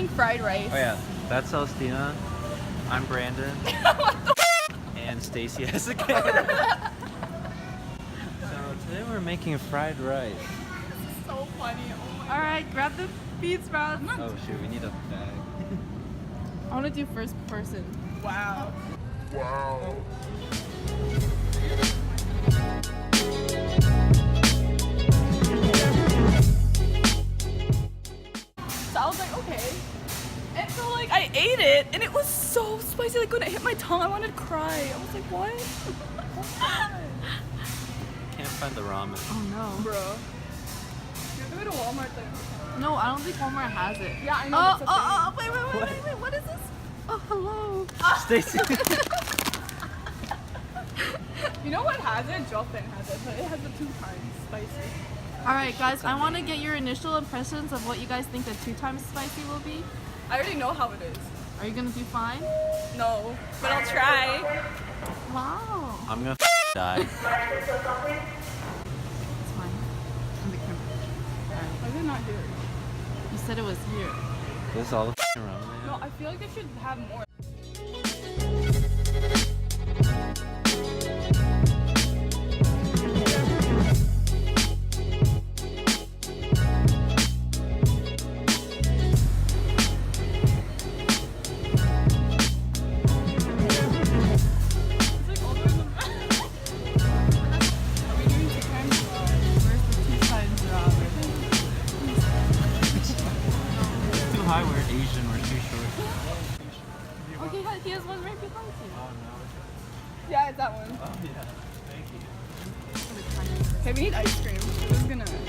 making fried rice. Oh yeah, that's Celestina. I'm Brandon. And Stacy has a camera. So today we're making fried rice. This is so funny. Oh my Alright, grab the bean sprouts. Oh shoot, we need a bag. I want to do first person. Wow. Wow. So I was like, okay. And so like I ate it and it was so spicy. Like when it hit my tongue, I wanted to cry. I was like, what? Can't find the ramen. Oh no. Bro. You have to go to Walmart then. No, I don't think Walmart has it. Yeah, I know. Wait, what is this? Oh, hello. Stacy. You know what has it? Jolpin has it, but it has the 2 times spicy. Alright guys, I want to get your initial impressions of what you guys think the 2 times spicy will be. I already know how it is. Are you gonna do fine? No, but I'll try. Wow. I'm gonna die. It's fine. In the camera. Alright. Why is it not here? You said it was here. This is all the ramen. No, I feel like it should have more. We're Asian, we're too short. Okay, he has one right behind you. Oh no. Yeah, it's that one. Oh yeah. Thank you. Okay, we need ice cream. This is gonna hurt.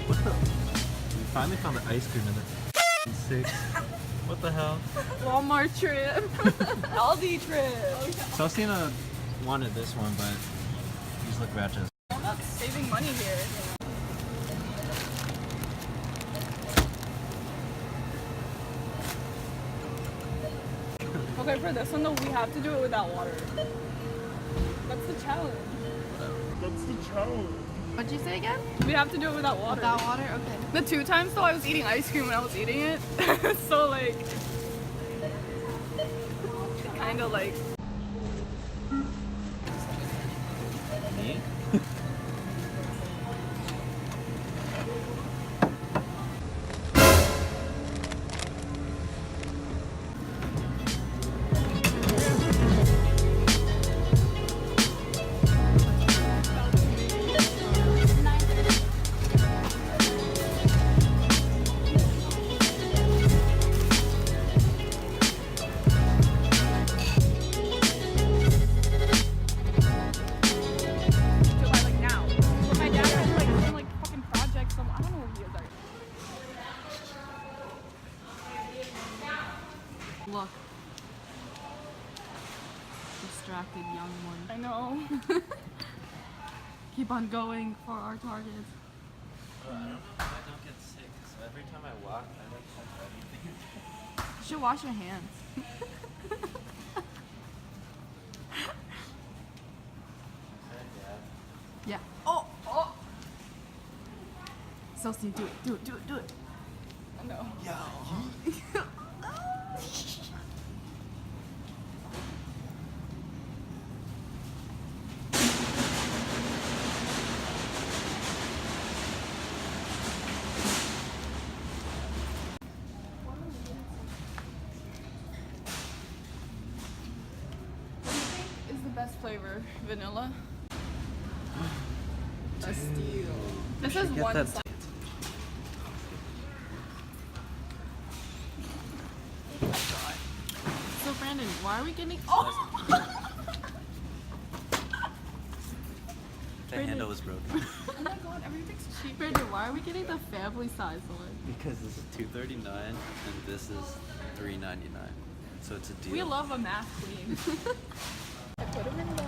We finally found the ice cream in the 6. What the hell? Walmart trip. Aldi trip. Celestina wanted this one, but these look ratchets. I'm not saving money here. Okay, for this one though, we have to do it without water. That's the challenge. That's the challenge. What'd you say again? We have to do it without water. Without water? Okay. The 2 times though, I was eating ice cream when I was eating it. So like, kind of like. Me? Look. Distracted young one. I know. Keep on going for our targets. I don't get sick, so every time I walk, I like touch anything. You should wash your hands. Yeah. Oh! Oh! Celestine, do it. Oh no. Yo! Is the best flavor vanilla? A steal. This is one side. So Brandon, why are we getting? Oh! The handle was broken. Oh my god, everything's cheap. Brandon, why are we getting the family size one? Because this is $2.39 and this is $3.99. So it's a deal. We love a math queen. I put him in the